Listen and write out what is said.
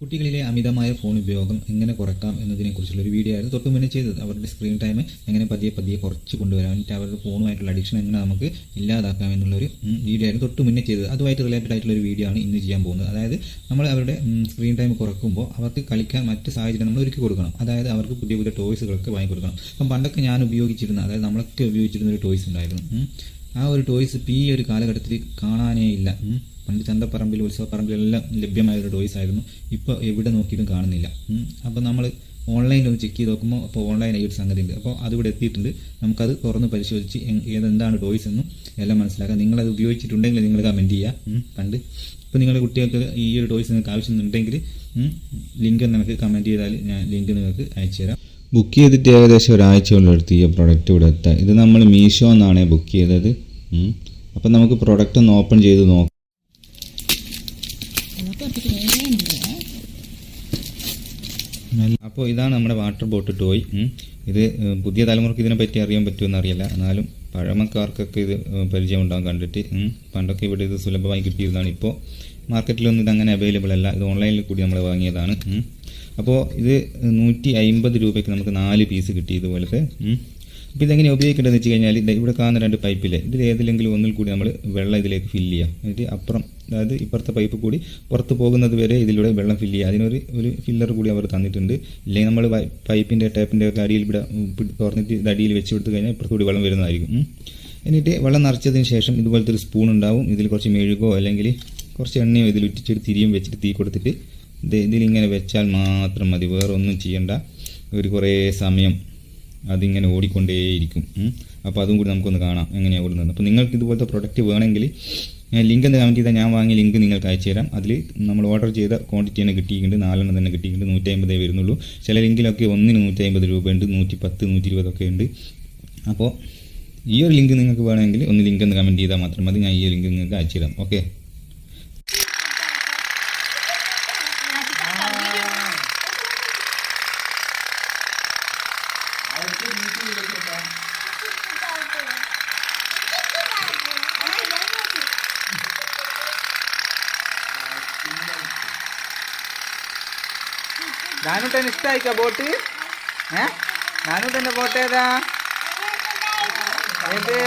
കുട്ടികളിലെ അമിതമായ ഫോൺ ഉപയോഗം എങ്ങനെ കുറയ്ക്കാം എന്നതിനെക്കുറിച്ചുള്ള ഒരു വീഡിയോ ആയിരുന്നു തൊട്ട് മുന്നേ ചെയ്തത്. അവരുടെ സ്ക്രീൻ ടൈം എങ്ങനെ പതിയെ കുറച്ച് കൊണ്ടുവരാം, എന്നിട്ട് അവരുടെ ഫോണുമായിട്ടുള്ള അഡിക്ഷൻ എങ്ങനെ നമുക്ക് ഇല്ലാതാക്കാം എന്നുള്ളൊരു വീഡിയോ ആയിരുന്നു തൊട്ട് മുന്നേ ചെയ്തത്. അതുമായിട്ട് റിലേറ്റഡ് ആയിട്ടുള്ള ഒരു വീഡിയോ ആണ് ഇന്ന് ചെയ്യാൻ പോകുന്നത്. അതായത് നമ്മൾ അവരുടെ സ്ക്രീൻ ടൈം കുറക്കുമ്പോൾ അവർക്ക് കളിക്കാൻ മറ്റ് സാഹചര്യം നമ്മൾ ഒരുക്കി കൊടുക്കണം. അതായത് അവർക്ക് പുതിയ പുതിയ ടോയ്സുകളൊക്കെ വാങ്ങി കൊടുക്കണം. അപ്പം പണ്ടൊക്കെ ഞാൻ ഉപയോഗിച്ചിരുന്ന, അതായത് നമ്മളൊക്കെ ഉപയോഗിച്ചിരുന്ന ഒരു ടോയ്സ് ഉണ്ടായിരുന്നു. ആ ഒരു ടോയ്സ് ഇപ്പോൾ ഈ ഒരു കാലഘട്ടത്തിൽ കാണാനേ ഇല്ല. പണ്ട് ചന്തപ്പറമ്പിൽ, ഉത്സവപ്പറമ്പിലെല്ലാം ലഭ്യമായ ഒരു ടോയ്സ് ആയിരുന്നു. ഇപ്പോൾ എവിടെ നോക്കിയിട്ടും കാണുന്നില്ല. അപ്പോൾ നമ്മൾ ഓൺലൈനിൽ ഒന്ന് ചെക്ക് ചെയ്ത് നോക്കുമ്പോൾ അപ്പോൾ ഓൺലൈനായി ഒരു സംഗതി ഉണ്ട്. അപ്പോൾ അതിവിടെ എത്തിയിട്ടുണ്ട്. നമുക്കത് തുറന്ന് പരിശോധിച്ച് എന്താണ് ടോയ്സ് എന്നും എല്ലാം മനസ്സിലാക്കാം. നിങ്ങളത് ഉപയോഗിച്ചിട്ടുണ്ടെങ്കിൽ നിങ്ങൾ കമൻറ്റ് ചെയ്യുക. പണ്ട് ഇപ്പോൾ നിങ്ങളുടെ കുട്ടികൾക്ക് ഈ ഒരു ടോയ്സ് നിങ്ങൾക്ക് ആവശ്യമുണ്ടെങ്കിൽ ലിങ്ക് നമുക്ക് കമൻറ്റ് ചെയ്താൽ ഞാൻ ലിങ്ക് നിങ്ങൾക്ക് അയച്ചു തരാം. ബുക്ക് ചെയ്തിട്ട് ഏകദേശം ഒരാഴ്ചയോളെടുത്ത് ഈ പ്രൊഡക്റ്റ് ഇവിടെ എത്താം. ഇത് നമ്മൾ മീഷോ എന്നാണ് ബുക്ക് ചെയ്തത്. അപ്പം നമുക്ക് പ്രൊഡക്റ്റ് ഒന്ന് ഓപ്പൺ ചെയ്ത് നോക്കാം. അപ്പോൾ ഇതാണ് നമ്മുടെ വാട്ടർ ബോട്ട് ടോയ്. ഇത് പുതിയ തലമുറക്ക് ഇതിനെപ്പറ്റി അറിയാൻ പറ്റുമെന്ന് അറിയില്ല. എന്നാലും പഴമക്കാർക്കൊക്കെ ഇത് പരിചയം ഉണ്ടാകും കണ്ടിട്ട്. പണ്ടൊക്കെ ഇവിടെ ഇത് സുലഭമായി കിട്ടിയിരുന്നതാണ്. ഇപ്പോൾ മാർക്കറ്റിലൊന്നും ഇതങ്ങനെ അവൈലബിൾ അല്ല. ഇത് ഓൺലൈനിൽ കൂടി നമ്മൾ വാങ്ങിയതാണ്. അപ്പോൾ ഇത് 150 രൂപയ്ക്ക് നമുക്ക് 4 പീസ് കിട്ടി ഇതുപോലത്തെ. അപ്പോൾ ഇതെങ്ങനെ ഉപയോഗിക്കേണ്ടതെന്ന് വെച്ച് കഴിഞ്ഞാൽ ഇവിടെ കാണുന്ന 2 പൈപ്പില്ലേ, ഇതിൽ ഏതിലെങ്കിലും ഒന്നിൽ കൂടി നമ്മൾ വെള്ളം ഇതിലേക്ക് ഫില്ല് ചെയ്യുക. എന്നിട്ട് അപ്പുറം, അതായത് ഇപ്പുറത്തെ പൈപ്പ് കൂടി പുറത്ത് പോകുന്നത് വരെ ഇതിലൂടെ വെള്ളം ഫില്ല് ചെയ്യുക. അതിനൊരു ഫില്ലർ കൂടി അവർ തന്നിട്ടുണ്ട്. ഇല്ലെങ്കിൽ നമ്മൾ പൈപ്പിൻ്റെ ടാപ്പിൻ്റെ ഒക്കെ അടിയിൽ ഇവിടെ തുറന്നിട്ട് ഇത് അടിയിൽ വെച്ച് കൊടുത്തു കഴിഞ്ഞാൽ ഇപ്പുറത്തുകൂടി വെള്ളം വരുന്നതായിരിക്കും. എന്നിട്ട് വെള്ളം നിറച്ചതിന് ശേഷം ഇതുപോലത്തെ ഒരു സ്പൂൺ ഉണ്ടാവും. ഇതിൽ കുറച്ച് മെഴുകോ അല്ലെങ്കിൽ കുറച്ച് എണ്ണയോ ഇതിൽ ഇട്ടിച്ചൊരു തിരിയും വെച്ചിട്ട് തീ കൊടുത്തിട്ട് ഇതിലിങ്ങനെ വെച്ചാൽ മാത്രം മതി. വേറെ ഒന്നും ചെയ്യണ്ട. കുറേ സമയം അതിങ്ങനെ ഓടിക്കൊണ്ടേയിരിക്കും. അപ്പോൾ അതും കൂടി നമുക്കൊന്ന് കാണാം എങ്ങനെയാണ് ഓടുന്നത്. അപ്പോൾ നിങ്ങൾക്ക് ഇതുപോലത്തെ പ്രൊഡക്റ്റ് വേണമെങ്കിൽ ലിങ്ക് എന്ന് കമൻറ്റ് ചെയ്താൽ ഞാൻ വാങ്ങിയ ലിങ്ക് നിങ്ങൾക്ക് അയച്ചു തരാം. അതിൽ നമ്മൾ ഓർഡർ ചെയ്ത ക്വാണ്ടിറ്റി തന്നെ കിട്ടിയിട്ടുണ്ട്. 4 തന്നെ കിട്ടിയിട്ടുണ്ട്. 150 വരുന്നുള്ളൂ. ചില ലിങ്കിലൊക്കെ ഒന്നിന് 150 രൂപയുണ്ട്, 110, 120 ഒക്കെ ഉണ്ട്. അപ്പോൾ ഈ ഒരു ലിങ്ക് നിങ്ങൾക്ക് വേണമെങ്കിൽ ഒന്ന് ലിങ്ക് എന്ന് കമൻറ്റ് ചെയ്താൽ മാത്രം മതി. ഞാൻ ഈ ലിങ്ക് നിങ്ങൾക്ക് അയച്ചു തരാം. ഓക്കെ. നാനൂട്ടന് ഇഷ്ടമായിക്കാ ബോട്ട്? നാനൂട്ടൻ്റെ ബോട്ട് ഏതാ? ഏത്?